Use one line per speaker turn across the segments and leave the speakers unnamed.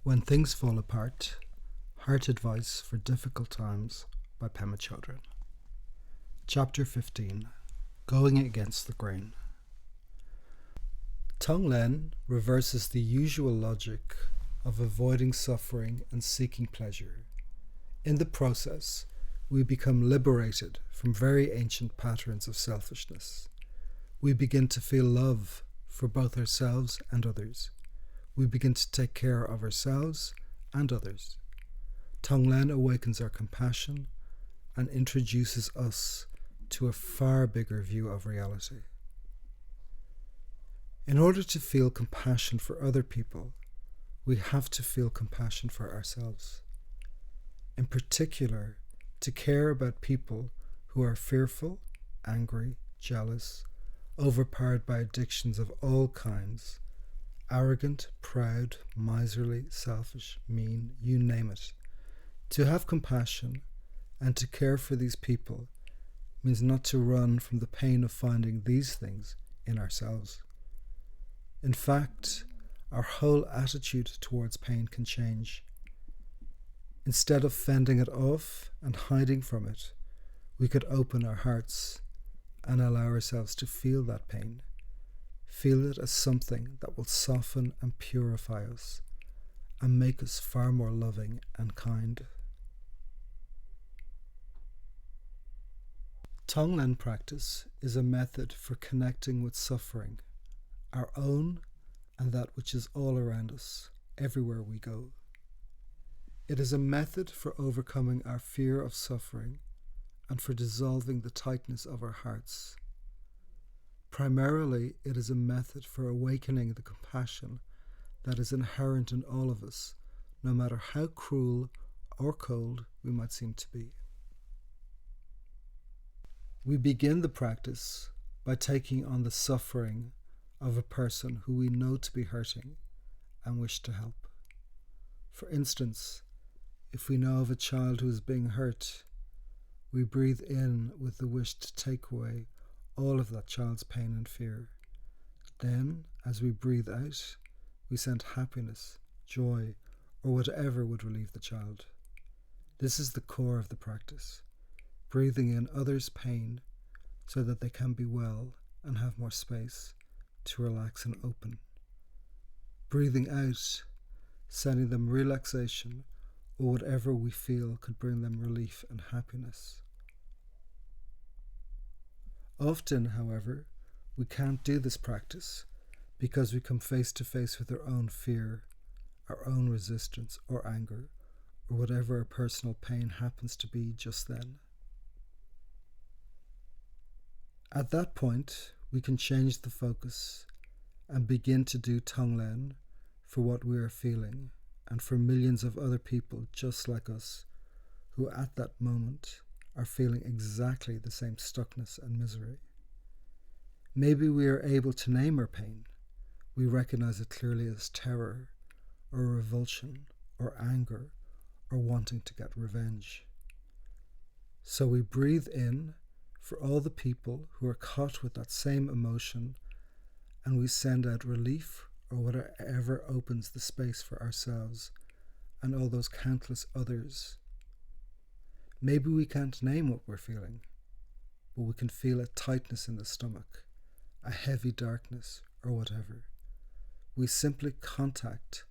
When Things Fall Apart, Heart Advice for Difficult Times by Pema Chodron. Chapter 15, Going Against the Grain. Tonglen reverses the usual logic of avoiding suffering and seeking pleasure. In the process, we become liberated from very ancient patterns of selfishness. We begin to feel love for both ourselves and others. We begin to take care of ourselves and others. Tonglen awakens our compassion and introduces us to a far bigger view of reality. In order to feel compassion for other people, we have to feel compassion for ourselves. In particular, to care about people who are fearful, angry, jealous, overpowered by addictions of all kinds, arrogant, proud, miserly, selfish, mean, you name it. To have compassion and to care for these people means not to run from the pain of finding these things in ourselves. In fact, our whole attitude towards pain can change. Instead of fending it off and hiding from it, we could open our hearts and allow ourselves to feel that pain. Feel it as something that will soften and purify us and make us far more loving and kind. Tonglen practice is a method for connecting with suffering, our own and that which is all around us, everywhere we go. It is a method for overcoming our fear of suffering and for dissolving the tightness of our hearts. Primarily, it is a method for awakening the compassion that is inherent in all of us, no matter how cruel or cold we might seem to be. We begin the practice by taking on the suffering of a person who we know to be hurting and wish to help. For instance, if we know of a child who is being hurt, we breathe in with the wish to take away all of that child's pain and fear. Then, as we breathe out, we send happiness, joy, or whatever would relieve the child. This is the core of the practice, breathing in others' pain so that they can be well and have more space to relax and open. Breathing out, sending them relaxation or whatever we feel could bring them relief and happiness. Often, however, we can't do this practice because we come face to face with our own fear, our own resistance or anger, or whatever our personal pain happens to be just then. At that point, we can change the focus and begin to do Tonglen for what we are feeling and for millions of other people just like us who at that moment are feeling exactly the same stuckness and misery. Maybe we are able to name our pain. We recognize it clearly as terror, or revulsion, or anger, or wanting to get revenge. So we breathe in for all the people who are caught with that same emotion, and we send out relief or whatever opens the space for ourselves and all those countless others. Maybe we can't name what we're feeling, but we can feel a tightness in the stomach, a heavy darkness, or whatever. We simply contact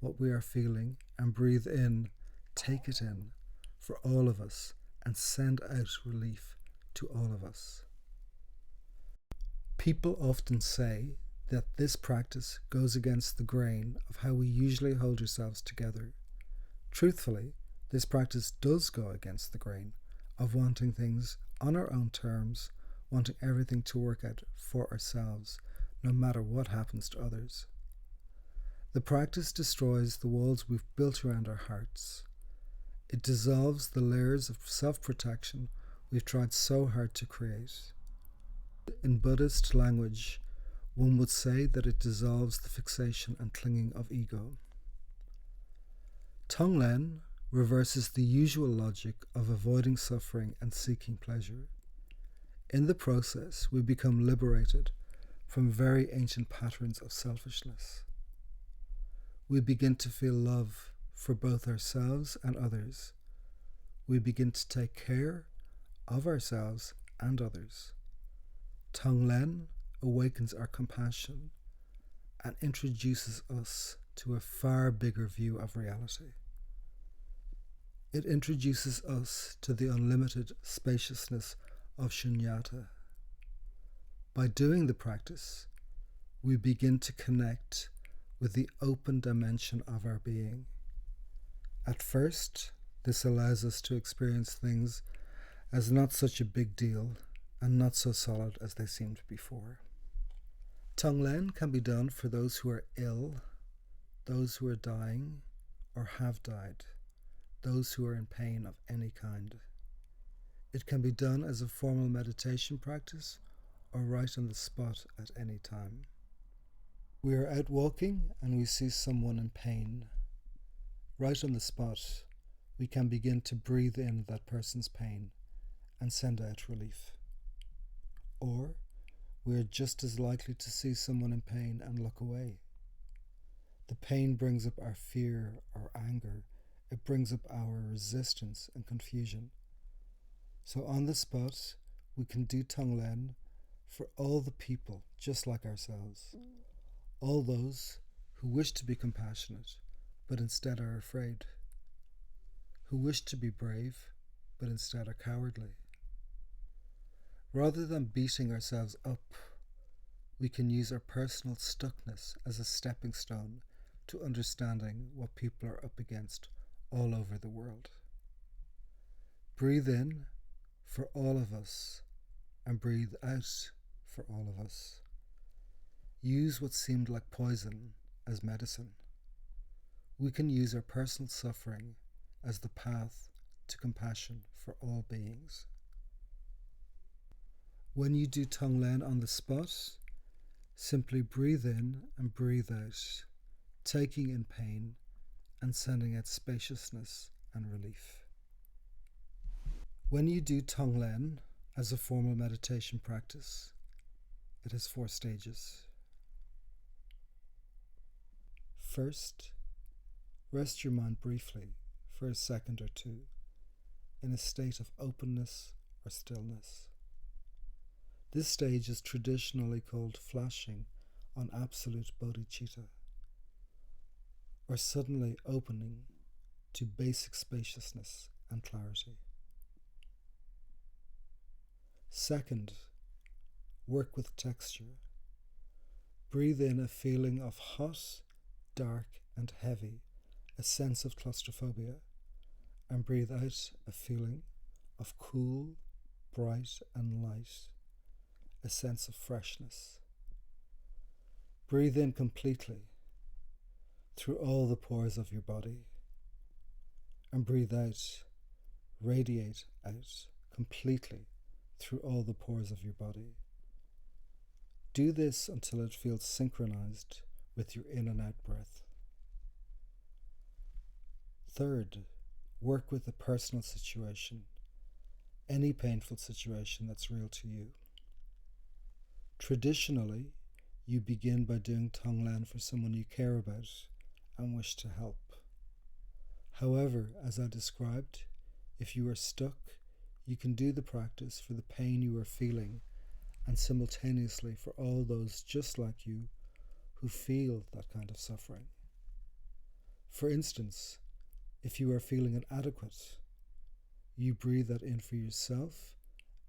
what we are feeling and breathe in, take it in for all of us, and send out relief to all of us. People often say that this practice goes against the grain of how we usually hold ourselves together. Truthfully, this practice does go against the grain of wanting things on our own terms, wanting everything to work out for ourselves, no matter what happens to others. The practice destroys the walls we've built around our hearts. It dissolves the layers of self-protection we've tried so hard to create. In Buddhist language, one would say that it dissolves the fixation and clinging of ego. Tonglen reverses the usual logic of avoiding suffering and seeking pleasure. In the process, we become liberated from very ancient patterns of selfishness. we begin to feel love for both ourselves and others. We begin to take care of ourselves and others. Tonglen awakens our compassion and introduces us to a far bigger view of reality. It introduces us to the unlimited spaciousness of shunyata. By doing the practice, we begin to connect with the open dimension of our being. At first, this allows us to experience things as not such a big deal and not so solid as they seemed before. Tonglen can be done for those who are ill, those who are dying or have died, those who are in pain of any kind. It can be done as a formal meditation practice or right on the spot at any time. We are out walking and we see someone in pain. Right on the spot, we can begin to breathe in that person's pain and send out relief. Or we are just as likely to see someone in pain and look away. The pain brings up our fear or anger. It brings up our resistance and confusion. So on the spot, we can do Tonglen for all the people just like ourselves. All those who wish to be compassionate, but instead are afraid. Who wish to be brave, but instead are cowardly. Rather than beating ourselves up, we can use our personal stuckness as a stepping stone to understanding what people are up against all over the world. Breathe in for all of us and breathe out for all of us. Use what seemed like poison as medicine. We can use our personal suffering as the path to compassion for all beings. When you do Tonglen on the spot, simply breathe in and breathe out, taking in pain and sending out spaciousness and relief. When you do Tonglen as a formal meditation practice, it has 4 stages. First, rest your mind briefly for a second or 2 in a state of openness or stillness. This stage is traditionally called flashing on absolute bodhicitta, or suddenly opening to basic spaciousness and clarity. Second, work with texture. Breathe in a feeling of hot, dark and heavy, a sense of claustrophobia, and breathe out a feeling of cool, bright and light, a sense of freshness. Breathe in completely through all the pores of your body, and breathe out, radiate out completely through all the pores of your body. Do this until it feels synchronized with your in and out breath. Third, work with a personal situation, any painful situation that's real to you. Traditionally, you begin by doing Tonglen for someone you care about and wish to help. However, as I described, if you are stuck, you can do the practice for the pain you are feeling and simultaneously for all those just like you who feel that kind of suffering. For instance, if you are feeling inadequate, you breathe that in for yourself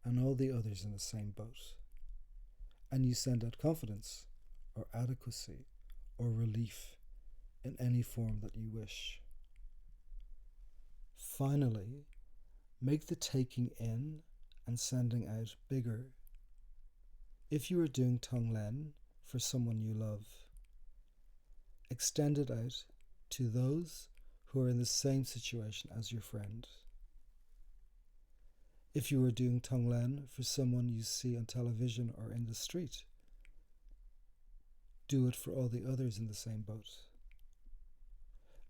and all the others in the same boat. And you send out confidence or adequacy or relief in any form that you wish. Finally, make the taking in and sending out bigger. If you are doing Tonglen for someone you love, extend it out to those who are in the same situation as your friend. If you are doing Tonglen for someone you see on television or in the street, do it for all the others in the same boat.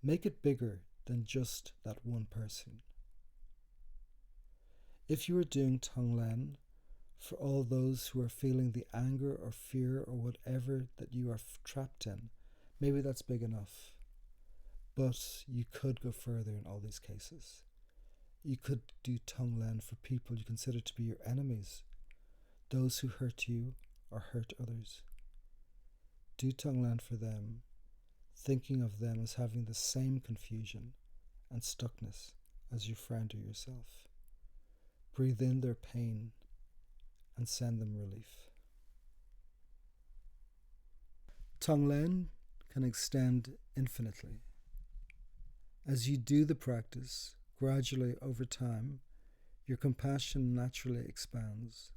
Make it bigger than just that one person. If you are doing Tonglen for all those who are feeling the anger or fear or whatever that you are trapped in, maybe that's big enough. But you could go further in all these cases. You could do Tonglen for people you consider to be your enemies, those who hurt you or hurt others. Do Tonglen for them, thinking of them as having the same confusion and stuckness as your friend or yourself. Breathe in their pain and send them relief. Tonglen can extend infinitely. As you do the practice, gradually over time, your compassion naturally expands,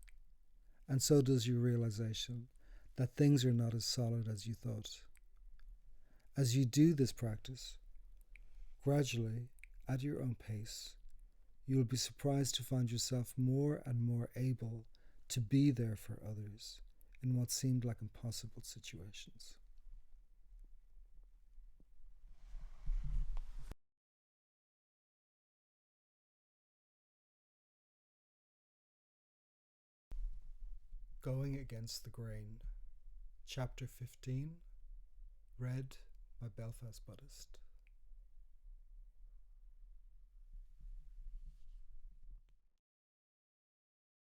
and so does your realization that things are not as solid as you thought. As you do this practice, gradually, at your own pace, you will be surprised to find yourself more and more able to be there for others in what seemed like impossible situations. Going Against the Grain, Chapter 15, read by Belfast Buddhist.